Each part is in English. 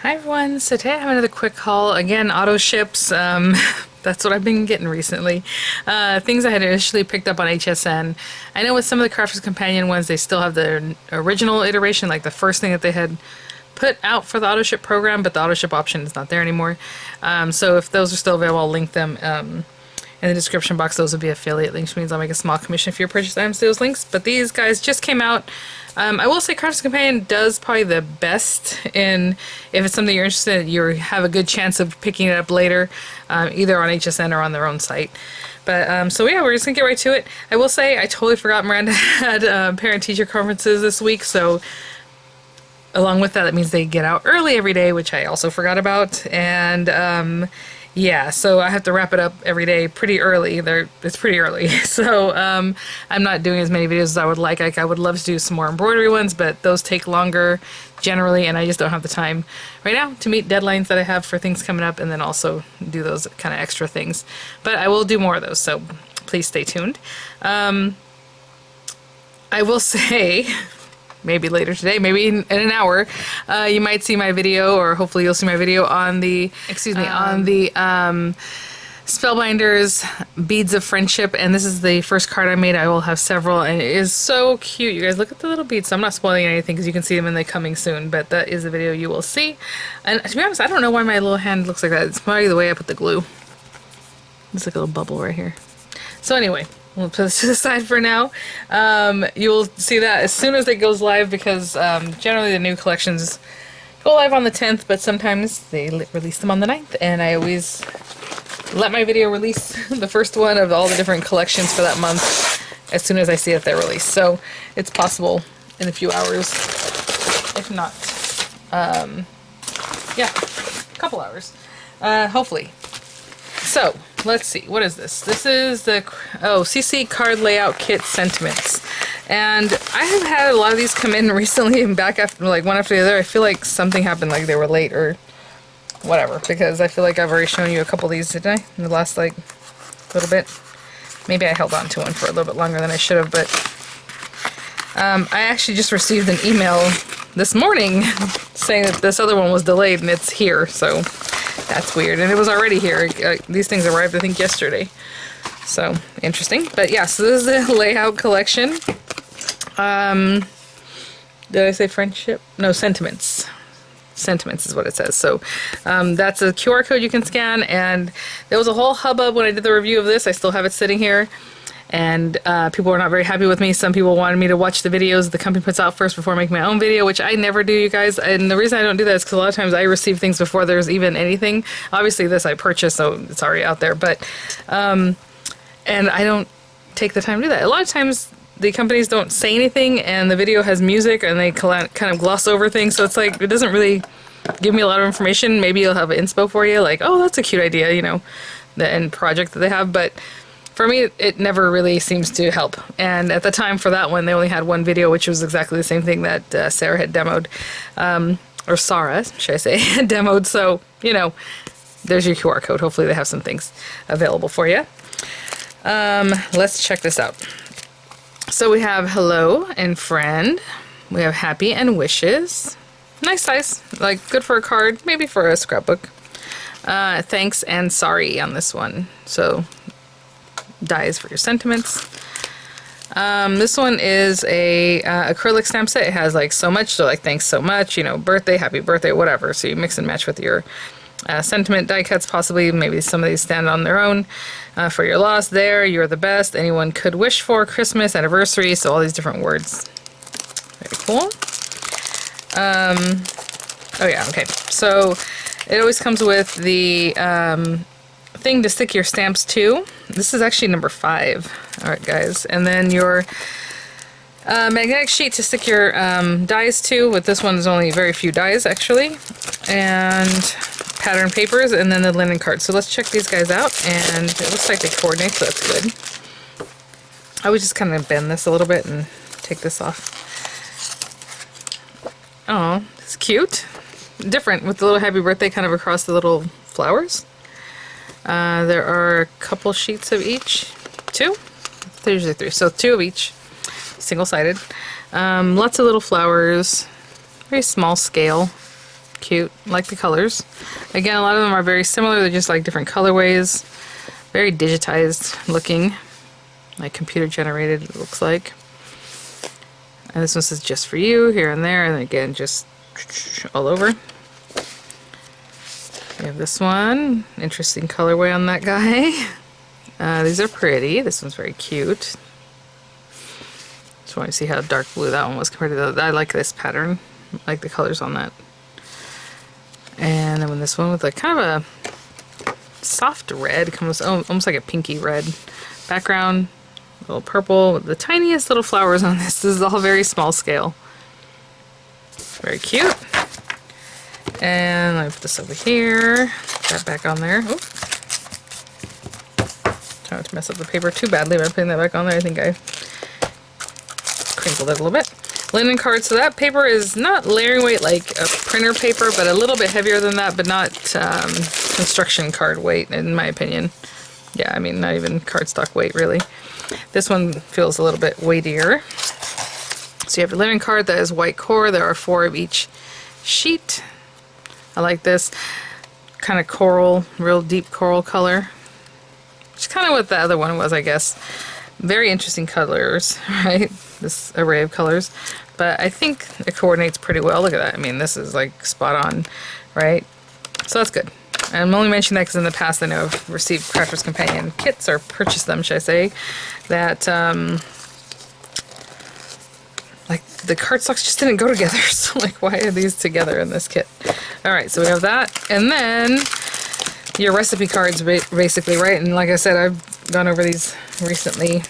Hi everyone, so today I have another quick haul. Again, auto ships. That's what I've been getting recently. Things I had initially picked up on HSN. I know with some of the Crafters Companion ones, they still have the original iteration, like the first thing that they had put out for the auto ship program, but the auto ship option is not there anymore. So if those are still available, I'll link them in the description box. Those would be affiliate links, which means I'll make a small commission if you purchase items to those links. But these guys just came out. I will say Crafters Companion does probably the best in, if it's something you're interested in, you have a good chance of picking it up later, either on HSN or on their own site. But so yeah, we're just gonna get right to it. I will say I totally forgot Miranda had parent-teacher conferences this week, so along with that, it means they get out early every day, which I also forgot about. And yeah, so I have to wrap it up every day pretty early. It's pretty early. So I'm not doing as many videos as I would like. I would love to do some more embroidery ones, but those take longer generally, and I just don't have the time right now to meet deadlines that I have for things coming up, and then also do those kind of extra things. But I will do more of those, so please stay tuned. I will say, maybe later today, maybe in an hour, you might see my video, or hopefully you'll see my video on the, on the Spellbinders Beads of Friendship, and this is the first card I made. I will have several, and it is so cute. You guys look at the little beads. So I'm not spoiling anything because you can see them in the coming soon, but that is the video you will see. And to be honest, I don't know why my little hand looks like that. It's probably the way I put the glue. It's like a little bubble right here. So anyway, we'll put this to the side for now. You'll see that as soon as it goes live, because generally the new collections go live on the 10th, but sometimes they release them on the 9th, and I always let my video release the first one of all the different collections for that month as soon as I see that they're released. So it's possible in a few hours, if not, yeah, a couple hours, hopefully. So let's see, what is this? This is the CC Card Layout Kit Sentiments, and I have had a lot of these come in recently and back after, like one after the other. I feel like something happened, like they were late or whatever, because I feel like I've already shown you a couple of these, didn't I, in the last like little bit? Maybe I held on to one for a little bit longer than I should have, but I actually just received an email this morning saying that this other one was delayed and it's here, so that's weird. And it was already here. These things arrived, I think, yesterday. So, interesting. But yeah, so this is the layout collection. Did I say friendship? No, sentiments. Sentiments is what it says. So that's a QR code you can scan, and there was a whole hubbub when I did the review of this. I still have it sitting here, and people were not very happy with me. Some people wanted me to watch the videos the company puts out first before making my own video, which I never do, you guys. And the reason I don't do that is because a lot of times I receive things before there's even anything. Obviously this I purchased, so it's already out there, but and I don't take the time to do that. A lot of times the companies don't say anything, and the video has music, and they kind of gloss over things, so it's like, it doesn't really give me a lot of information. Maybe you'll have an inspo for you, like, oh, that's a cute idea, you know, the end project that they have, but for me, it never really seems to help. And at the time for that one, they only had one video, which was exactly the same thing that Sarah had demoed, or Sarah, should I say, had demoed, so, you know, there's your QR code. Hopefully they have some things available for you. Let's check this out. So we have hello and friend. We have happy and wishes. Nice size, like good for a card, maybe for a scrapbook. Thanks and sorry on this one. So dies for your sentiments. This one is a acrylic stamp set. It has like so much, so like thanks so much, you know, birthday, happy birthday, whatever. So you mix and match with your sentiment die cuts, possibly. Maybe some of these stand on their own. For your loss, there, you're the best, anyone could wish for, Christmas, anniversary, so all these different words. Very cool. Oh yeah, okay. So it always comes with the thing to stick your stamps to. This is actually number 5. Alright guys, and then your magnetic sheet to stick your dies to. With this one, there's only very few dies actually, and pattern papers, and then the linen card. So let's check these guys out, and it looks like they coordinate, so that's good. I would just kind of bend this a little bit and take this off. Oh, it's cute. Different with the little happy birthday kind of across the little flowers. There are a couple sheets of each. 2? There's usually 3, so 2 of each. Single-sided. Lots of little flowers. Very small scale. Cute. Like the colors. Again, a lot of them are very similar. They're just like different colorways. Very digitized looking. Like computer generated, it looks like. And this one says just for you here and there. And again, just all over. We have this one. Interesting colorway on that guy. These are pretty. This one's very cute. Just want to see how dark blue that one was compared to the other. I like this pattern. I like the colors on that. And then this one with like kind of a soft red, comes almost like a pinky red background. A little purple with the tiniest little flowers on this. This is all very small scale. Very cute. And I put this over here. Put that back on there. Oop. Try not to mess up the paper too badly by putting that back on there. I think I crinkled it a little bit. Linen card. So that paper is not layering weight like a printer paper, but a little bit heavier than that, but not construction card weight, in my opinion. Yeah, I mean, not even cardstock weight, really. This one feels a little bit weightier. So you have a linen card that is white core. There are 4 of each sheet. I like this kind of coral, real deep coral color. Which is kind of what the other one was, I guess. Very interesting colors, right? This array of colors. But I think it coordinates pretty well. Look at that. I mean, this is like spot on, right? So that's good. I'm only mentioning that because in the past I know I've received Crafter's Companion kits, or purchased them, should I say, that like the cardstocks just didn't go together. So like, why are these together in this kit? Alright, so we have that. And then your recipe cards, basically, right? And like I said, I've gone over these recently.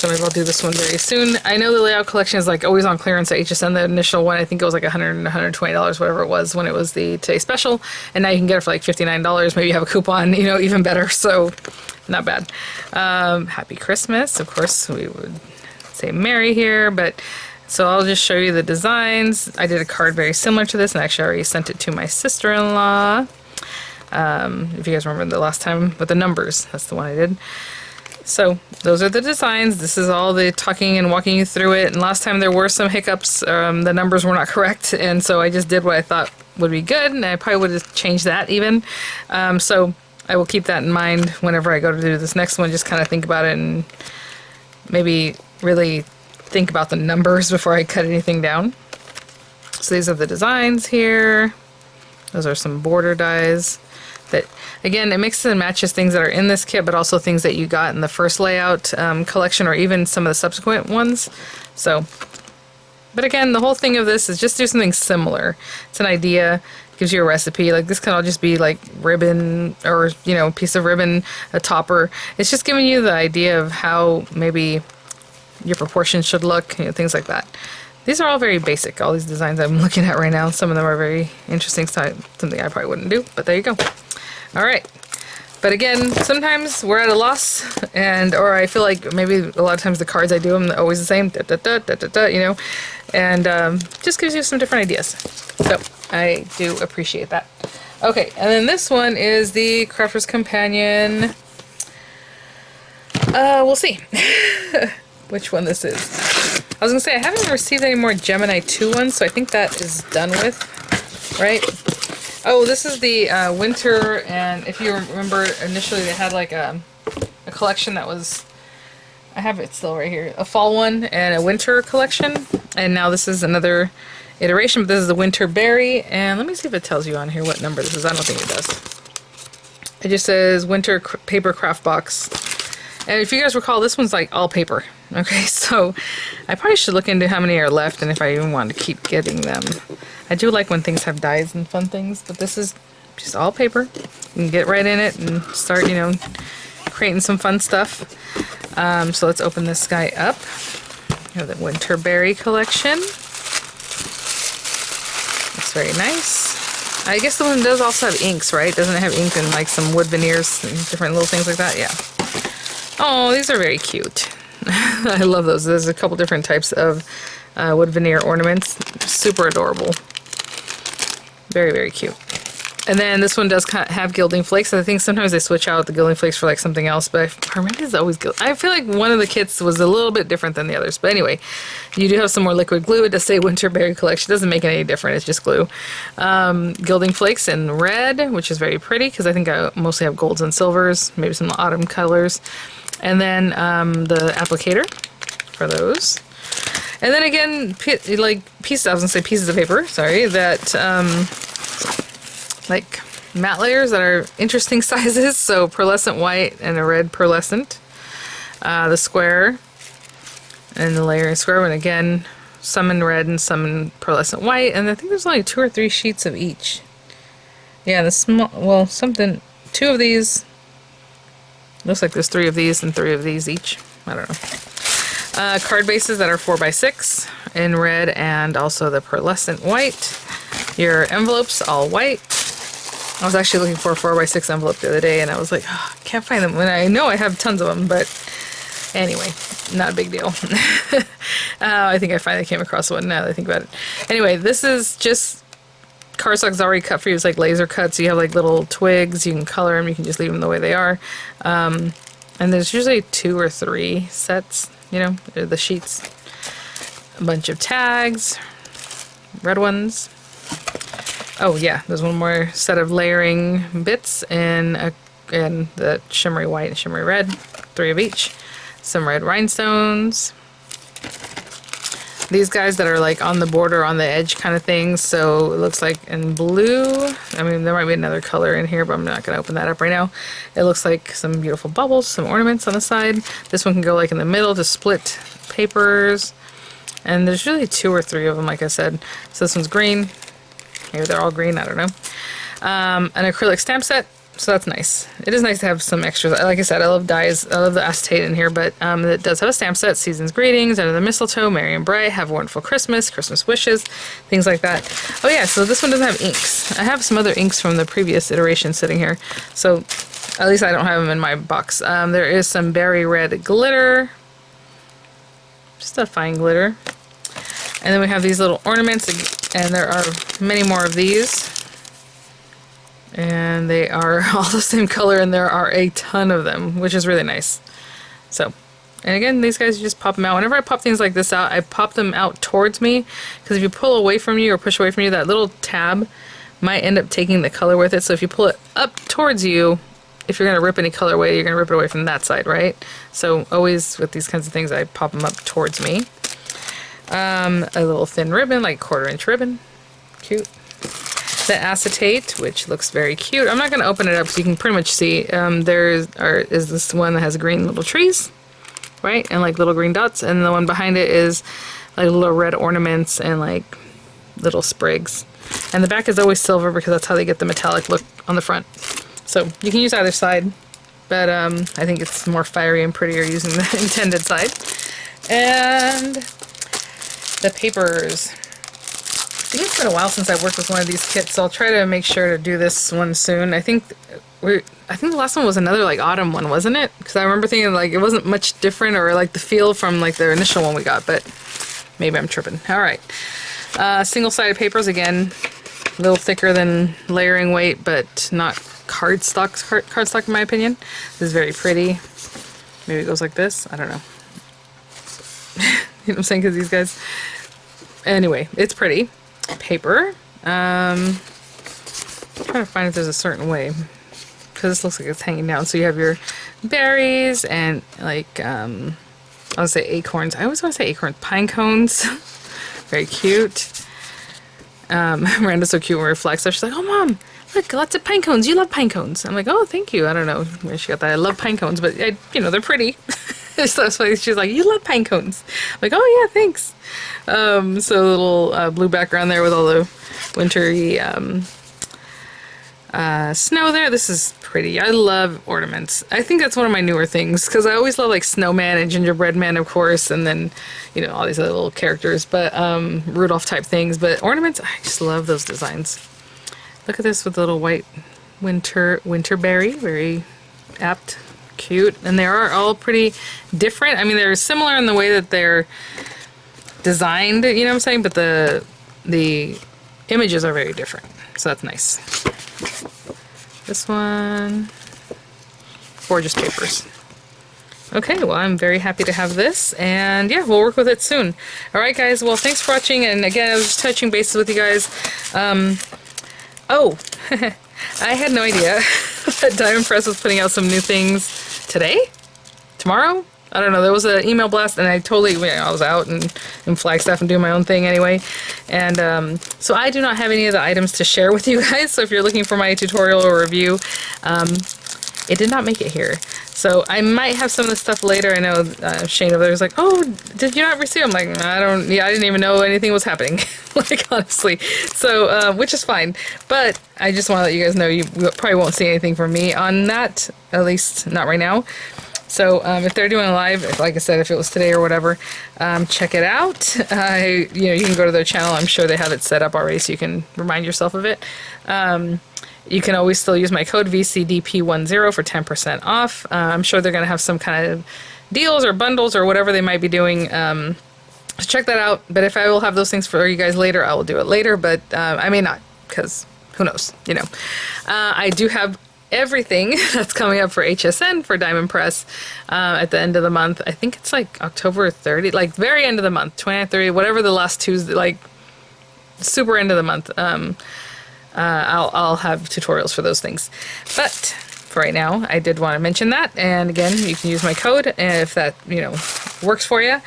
So maybe I'll do this one very soon. I know the layout collection is like always on clearance at HSN. The initial one, I think it was like $100, $120, whatever it was when it was the Today Special. And now you can get it for like $59. Maybe you have a coupon, you know, even better. So not bad. Happy Christmas. Of course, we would say Merry here, but so I'll just show you the designs. I did a card very similar to this, and actually I already sent it to my sister-in-law. If you guys remember the last time with the numbers, that's the one I did. So those are the designs. This is all the talking and walking you through it. And last time there were some hiccups. The numbers were not correct. And so I just did what I thought would be good. And I probably would have changed that even. So I will keep that in mind whenever I go to do this next one. Just kind of think about it and maybe really think about the numbers before I cut anything down. So these are the designs here. Those are some border dies. That, again, it mixes and matches things that are in this kit, but also things that you got in the first layout collection, or even some of the subsequent ones. So, but again, the whole thing of this is just do something similar. It's an idea, gives you a recipe. Like this can all just be like ribbon, or you know, a piece of ribbon, a topper. It's just giving you the idea of how maybe your proportions should look, you know, things like that. These are all very basic, all these designs I'm looking at right now. Some of them are very interesting, something I probably wouldn't do, but there you go. All right. But again, sometimes we're at a loss, or I feel like maybe a lot of times the cards I do them are always the same, you know, and just gives you some different ideas. So I do appreciate that. Okay, and then this one is the Crafter's Companion. We'll see which one this is. I was gonna say I haven't received any more Gemini 2 ones, so I think that is done with, right? Oh, this is the winter, and if you remember, initially they had like a collection that was, I have it still right here, a fall one and a winter collection, and now this is another iteration, but this is the winter berry, and let me see if it tells you on here what number this is. I don't think it does. It just says winter paper craft box, and if you guys recall, this one's like all paper. Okay, so I probably should look into how many are left and if I even want to keep getting them. I do like when things have dies and fun things, but this is just all paper. You can get right in it and start, you know, creating some fun stuff. So let's open this guy up. We have the Winter Berry collection. Looks very nice. I guess the one does also have inks, right? Doesn't it have ink and like some wood veneers and different little things like that? Yeah. Oh, these are very cute. I love those. There's a couple different types of wood veneer ornaments. Super adorable. Very, very cute. And then this one does have gilding flakes. I think sometimes they switch out the gilding flakes for like something else, but or maybe it's always I feel like one of the kits was a little bit different than the others. But anyway, you do have some more liquid glue. It does say Winterberry Collection. It doesn't make it any different. It's just glue. Gilding flakes in red, which is very pretty because I think I mostly have golds and silvers, maybe some autumn colors. And then the applicator for those. And then again, like pieces, I was gonna say pieces of paper, sorry, that like matte layers that are interesting sizes. So pearlescent white and a red pearlescent. The square and the layering square, and again, some in red and some in pearlescent white. And I think there's only 2 or 3 sheets of each. Yeah, the small, well, something, 2 of these. Looks like there's 3 of these and 3 of these each. I don't know. Card bases that are 4x6 in red and also the pearlescent white. Your envelopes all white. I was actually looking for a 4x6 envelope the other day and I was like, oh, I can't find them. And I know I have tons of them, but anyway, not a big deal. I think I finally came across one now that I think about it. Anyway, this is just cardstock's already cut for you. It's like laser cut, so you have like little twigs. You can color them. You can just leave them the way they are. And there's usually 2 or 3 sets. You know, the sheets, a bunch of tags, red ones. Oh yeah, there's one more set of layering bits in the shimmery white and shimmery red, 3 of each. Some red rhinestones. These guys that are like on the border, on the edge kind of things. So it looks like in blue. I mean, there might be another color in here, but I'm not going to open that up right now. It looks like some beautiful bubbles, some ornaments on the side. This one can go like in the middle to split papers. And there's really 2 or 3 of them, like I said. So this one's green. Maybe they're all green, I don't know. An acrylic stamp set. So that's nice. It is nice to have some extras. Like I said, I love dyes. I love the acetate in here, but it does have a stamp set. Season's Greetings, Under the Mistletoe, Merry and Bright, Have a Wonderful Christmas, Christmas Wishes, things like that. Oh yeah, so this one doesn't have inks. I have some other inks from the previous iteration sitting here. So at least I don't have them in my box. There is some berry red glitter. Just a fine glitter. And then we have these little ornaments, and there are many more of these. And they are all the same color, and there are a ton of them, which is really nice. So, and again, these guys, you just pop them out. Whenever I pop things like this out, I pop them out towards me, because if you pull away from you or push away from you, that little tab might end up taking the color with it. So if you pull it up towards you, if you're going to rip any color away, you're going to rip it away from that side, right? So always with these kinds of things, I pop them up towards me. A little thin ribbon, like 1/4-inch ribbon. Cute. The acetate, which looks very cute. I'm not going to open it up so you can pretty much see. There is this one that has green little trees, right? And like little green dots. And the one behind it is like little red ornaments and like little sprigs. And the back is always silver because that's how they get the metallic look on the front. So you can use either side, but I think it's more fiery and prettier using the intended side. And the papers. I think it's been a while since I worked with one of these kits, so I'll try to make sure to do this one soon. I think the last one was another like autumn one, wasn't it? Because I remember thinking like it wasn't much different, or like the feel from like the initial one we got, but maybe I'm tripping. All right, single-sided papers, again, a little thicker than layering weight, but not cardstock in my opinion. This is very pretty. Maybe it goes like this. I don't know. You know what I'm saying? Because these guys. Anyway, it's pretty. Paper. I'm trying to find if there's a certain way, because this looks like it's hanging down. So you have your berries and like I would say acorns. I always want to say acorns. Pine cones. Very cute. Miranda's so cute when we reflect stuff. She's like, "Oh, Mom, look, lots of pine cones. You love pine cones." I'm like, "Oh, thank you." I don't know where she got that. I love pine cones, but they're pretty. So that's why she's like, "You love pine cones." I'm like, "Oh yeah, thanks." So a little blue background there with all the wintry snow there. This is pretty. I love ornaments. I think that's one of my newer things, because I always love like snowman and gingerbread man, of course, and then all these other little characters, but Rudolph type things. But ornaments, I just love those designs. Look at this with the little white winterberry, very apt. Cute. And they are all pretty different. I mean, they're similar in the way that they're designed, what I'm saying, but the images are very different, so that's nice. This one. Gorgeous papers. Okay, well, I'm very happy to have this, and yeah, we'll work with it soon. All right, guys, well, thanks for watching, and again, I was just touching bases with you guys. Oh, I had no idea that Diamond Press was putting out some new things today? Tomorrow? I don't know, there was an email blast, and I totally, I was out in Flagstaff and doing my own thing anyway, and so I do not have any of the items to share with you guys, so if you're looking for my tutorial or review, it did not make it here. So I might have some of the stuff later. I know Shane over there was like, oh, did you not receive? I'm like, I didn't even know anything was happening. Like, honestly. So, which is fine. But I just want to let you guys know you probably won't see anything from me on that, at least not right now. So if they're doing a live, like I said, if it was today or whatever, check it out. You can go to their channel. I'm sure they have it set up already, so you can remind yourself of it. You can always still use my code VCDP10 for 10% off. I'm sure they're going to have some kind of deals or bundles or whatever they might be doing. So check that out. But if I will have those things for you guys later, I will do it later. But I may not, because who knows, I do have everything that's coming up for HSN for Diamond Press at the end of the month. I think it's like October 30, like very end of the month, 29th, 30, whatever the last Tuesday, like super end of the month. I'll have tutorials for those things. But for right now, I did want to mention that. And again, you can use my code if that, works for you.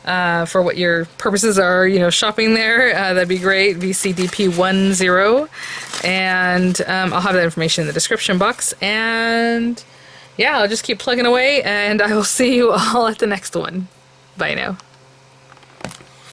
For what your purposes are, shopping there, that'd be great. VCDP10. And I'll have that information in the description box. And yeah, I'll just keep plugging away, and I will see you all at the next one. Bye now.